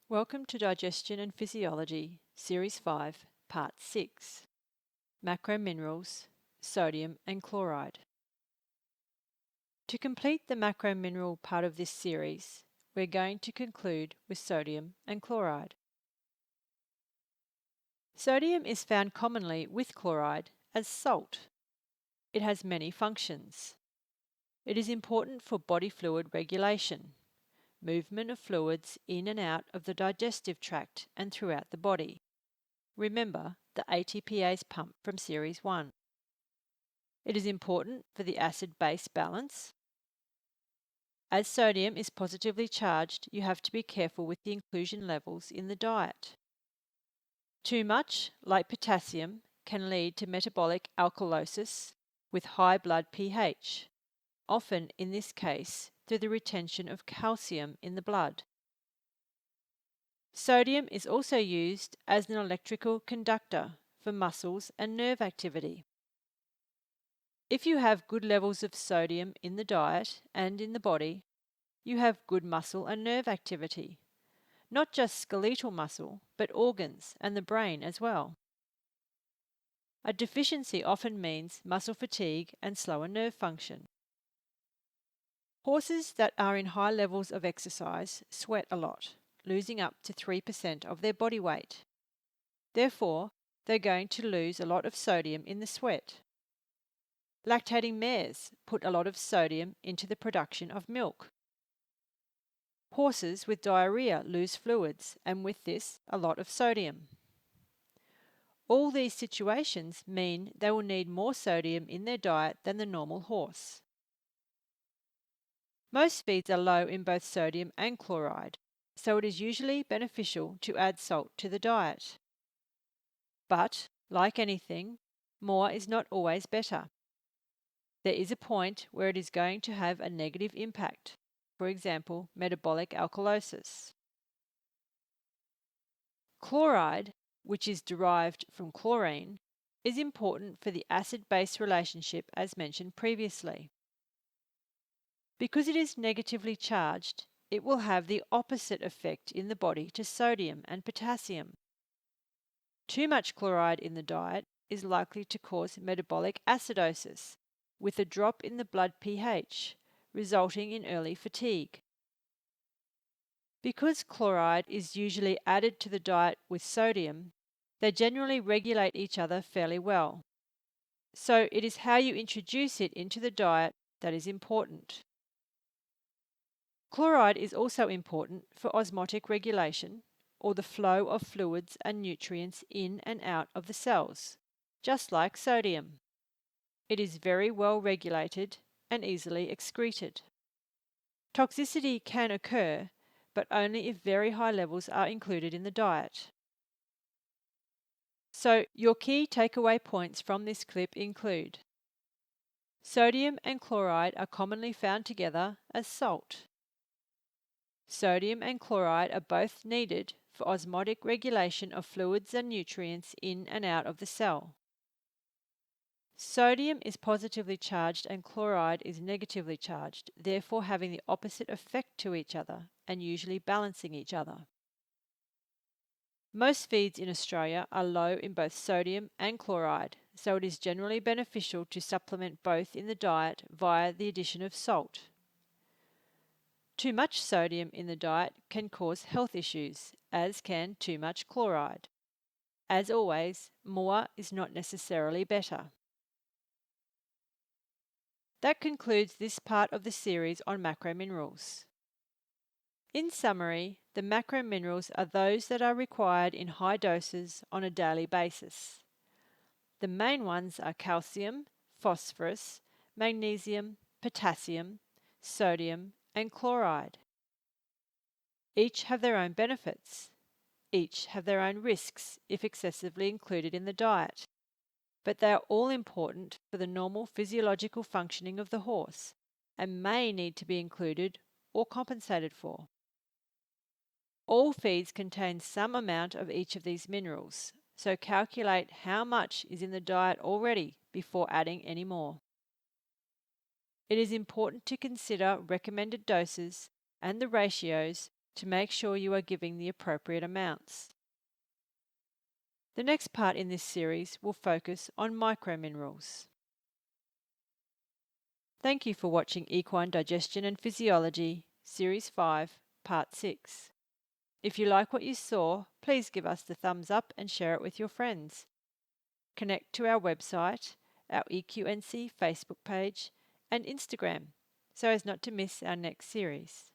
Welcome to Digestion and Physiology, Series 5, Part 6, Macrominerals, Sodium and Chloride. To complete the macromineral part of this series, we're going to conclude with sodium and chloride. Sodium is found commonly with chloride as salt. It has many functions. It is important for body fluid regulation, movement of fluids in and out of the digestive tract and throughout the body. Remember the ATPase pump from Series 1. It is important for the acid-base balance. As sodium is positively charged, you have to be careful with the inclusion levels in the diet. Too much, like potassium, can lead to metabolic alkalosis with high blood pH, often in this case through the retention of calcium in the blood. Sodium is also used as an electrical conductor for muscles and nerve activity. If you have good levels of sodium in the diet and in the body, you have good muscle and nerve activity. Not just skeletal muscle, but organs and the brain as well. A deficiency often means muscle fatigue and slower nerve function. Horses that are in high levels of exercise sweat a lot, losing up to 3% of their body weight. Therefore, they're going to lose a lot of sodium in the sweat. Lactating mares put a lot of sodium into the production of milk. Horses with diarrhea lose fluids and with this a lot of sodium. All these situations mean they will need more sodium in their diet than the normal horse. Most feeds are low in both sodium and chloride, so it is usually beneficial to add salt to the diet. But, like anything, more is not always better. There is a point where it is going to have a negative impact, for example, metabolic alkalosis. Chloride, which is derived from chlorine, is important for the acid-base relationship as mentioned previously. Because it is negatively charged, it will have the opposite effect in the body to sodium and potassium. Too much chloride in the diet is likely to cause metabolic acidosis, with a drop in the blood pH, resulting in early fatigue. Because chloride is usually added to the diet with sodium, they generally regulate each other fairly well. So it is how you introduce it into the diet that is important. Chloride is also important for osmotic regulation, or the flow of fluids and nutrients in and out of the cells, just like sodium. It is very well regulated and easily excreted. Toxicity can occur, but only if very high levels are included in the diet. So, your key takeaway points from this clip include: sodium and chloride are commonly found together as salt. Sodium and chloride are both needed for osmotic regulation of fluids and nutrients in and out of the cell. Sodium is positively charged and chloride is negatively charged, therefore having the opposite effect to each other and usually balancing each other. Most feeds in Australia are low in both sodium and chloride, so it is generally beneficial to supplement both in the diet via the addition of salt. Too much sodium in the diet can cause health issues, as can too much chloride. As always, more is not necessarily better. That concludes this part of the series on macrominerals. In summary, the macrominerals are those that are required in high doses on a daily basis. The main ones are calcium, phosphorus, magnesium, potassium, sodium, and chloride. Each have their own benefits. Each have their own risks if excessively included in the diet. But they are all important for the normal physiological functioning of the horse and may need to be included or compensated for. All feeds contain some amount of each of these minerals, so calculate how much is in the diet already before adding any more. It is important to consider recommended doses and the ratios to make sure you are giving the appropriate amounts. The next part in this series will focus on microminerals. Thank you for watching Equine Digestion and Physiology, Series 5, Part 6. If you like what you saw, please give us the thumbs up and share it with your friends. Connect to our website, our EqNC Facebook page, and Instagram so as not to miss our next series.